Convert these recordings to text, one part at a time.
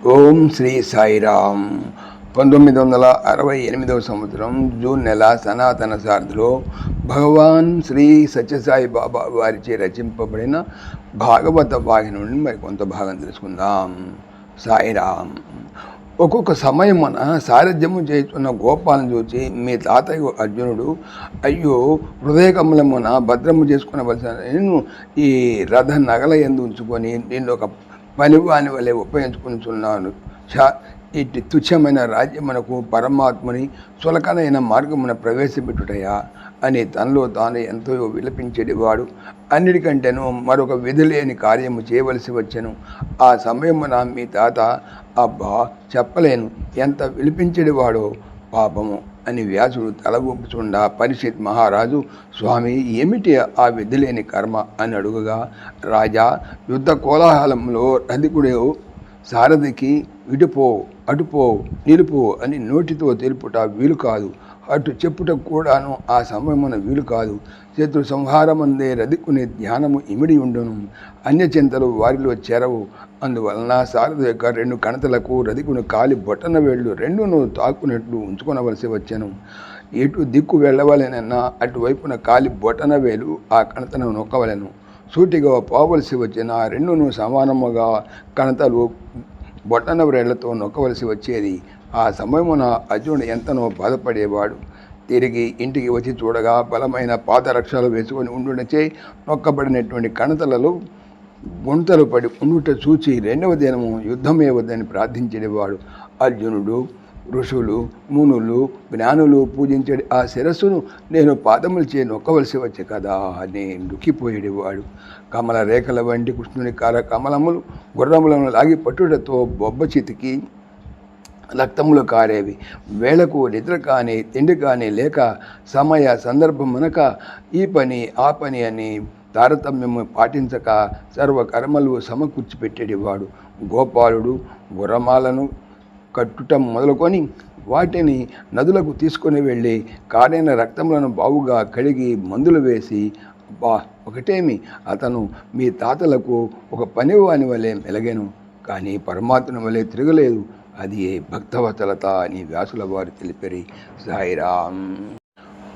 ఓం శ్రీ సాయిరామ్. 1968 సంవత్సరం జూన్ నెల సనాతన సారథిలో భగవాన్ శ్రీ సత్యసాయి బాబా వారిచే రచింపబడిన భాగవత వాహిని నుండి మరి కొంత భాగం తెలుసుకుందాం. సాయిరామ్. ఒక్కొక్క సమయమున సారథ్యము చేస్తున్న గోపాలను చూచి మీ తాతయ్య అర్జునుడు, అయ్యో హృదయకమలమున భద్రము చేసుకునవలసిన నేను ఈ రథ నగల ఎందు ఉంచుకొని నేను ఒక పనివాని వలె ఉపయోగించుకుంటున్నాను. ఇటు తుచ్చమైన రాజ్యమునకు పరమాత్మని సులకనైన మార్గమున ప్రవేశపెట్టుటయా అని తనలో తాను ఎంతో విలపించేవాడు. అన్నిటికంటేనూ మరొక విధి లేని కార్యము చేయవలసి వచ్చెను. ఆ సమయమున మీ తాత, అబ్బా చెప్పలేను ఎంత విలిపించేవాడో పాపము అని వ్యాసుడు తల ఊపుచుండా పరీక్షిత్ మహారాజు, స్వామి ఏమిటి ఆ విధి లేని కర్మ అని అడుగగా, రాజా యుద్ధ కోలాహలంలో రధికుడు సారథికి ఇటుపో అటుపో నిలుపు అని నోటితో తెలుపుట వీలు కాదు, అటు చెప్పుట కూడాను ఆ సమయమున వీలు కాదు. శత్రు సంహారమందే రధికుని ధ్యానము ఇమిడి ఉండును, అన్యచింతలు వారిలో చేరవు. అందువలన సారథి యొక్క 2 కణతలకు రధికుని కాలి బొట్టన వేళ్ళు 2ను తాకునట్లు ఉంచుకొనవలసి వచ్చెను. ఎటు దిక్కు వెళ్ళవలెనన్నా అటువైపున కాలి బొట్టన వేలు ఆ కణతను నొక్కవలెను. సూటిగా పోవలసి వచ్చిన 2ను సమానముగా కణతలు బొట్టన వేళ్లతో నొక్కవలసి వచ్చేది. ఆ సమయమున అర్జునుడు ఎంతనో బాధపడేవాడు. తిరిగి ఇంటికి వచ్చి చూడగా బలమైన పాదరక్షలు వేసుకొని ఉండుటచే నొక్కబడినటువంటి కణతలలో గుంతలు పడి ఉండుట చూచి 2వ దినము యుద్ధమే వద్దని ప్రార్థించేవాడు. అర్జునుడు ఋషులు, మునులు, జ్ఞానులు పూజించే ఆ శిరస్సును నేను పాదములచే నొక్కవలసి వచ్చే కదా అని దుఃఖిపోయేవాడు. కమల రేఖల వంటి కృష్ణుని కమలములు గుర్రములను లాగి పట్టుటతో బొబ్బ చితికి రక్తములు కారేవి. వేళకు నిద్ర కానీ తిండి కానీ లేక సమయ సందర్భమునక ఈ పని ఆ పని అని తారతమ్యము పాటించక సర్వకర్మలు సమకూర్చిపెట్టేవాడు. గోపాలుడు గుర్రమాలను కట్టుట మొదలుకొని వాటిని నదులకు తీసుకొని వెళ్ళి కారైన రక్తములను బావుగా కడిగి మందులు వేసి, అబ్బా ఒకటేమి అతను మీ తాతలకు ఒక పనివాని వలె మెలగెను, కానీ పరమాత్మని వలె తిరగలేదు. అది భక్తవతలత అని వ్యాసుల వారు తెలిపారు. సాయిరామ్.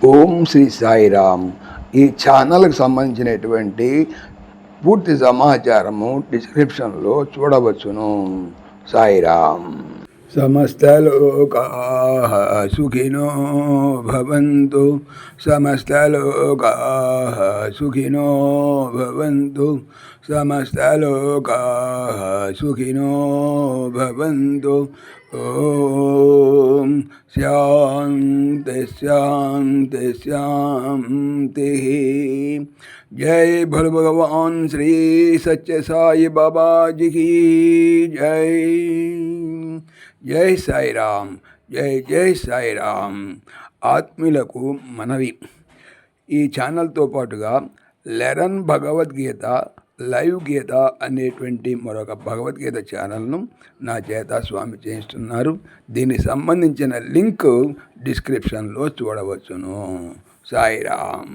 ఓం శ్రీ సాయిరామ్. ఈ ఛానల్కి సంబంధించినటువంటి పూర్తి సమాచారము డిస్క్రిప్షన్లో చూడవచ్చును. సాయిరామ్. సమస్తలోకాః సుఖినో భవంతు, సమస్తలోకాః సుఖినో భవంతు, సమస్తలోకాః సుఖినో భవంతు. ఓం శాంతి శాంతి శాంతి. జై భోలో భగవాన్ శ్రీ సత్య సాయి బాబాజీకి జై. జై సాయిరామ్. జై జై సాయిరామ్. ఆత్మీయులకు మనవి, ఈ ఛానల్తో పాటుగా లెరన్ భగవద్గీత లైవ్ గీత అనేటువంటి మరొక భగవద్గీత ఛానల్ను నా చేత స్వామి చేయిస్తున్నారు. దీనికి సంబంధించిన లింక్ డిస్క్రిప్షన్లో చూడవచ్చును. సాయిరామ్.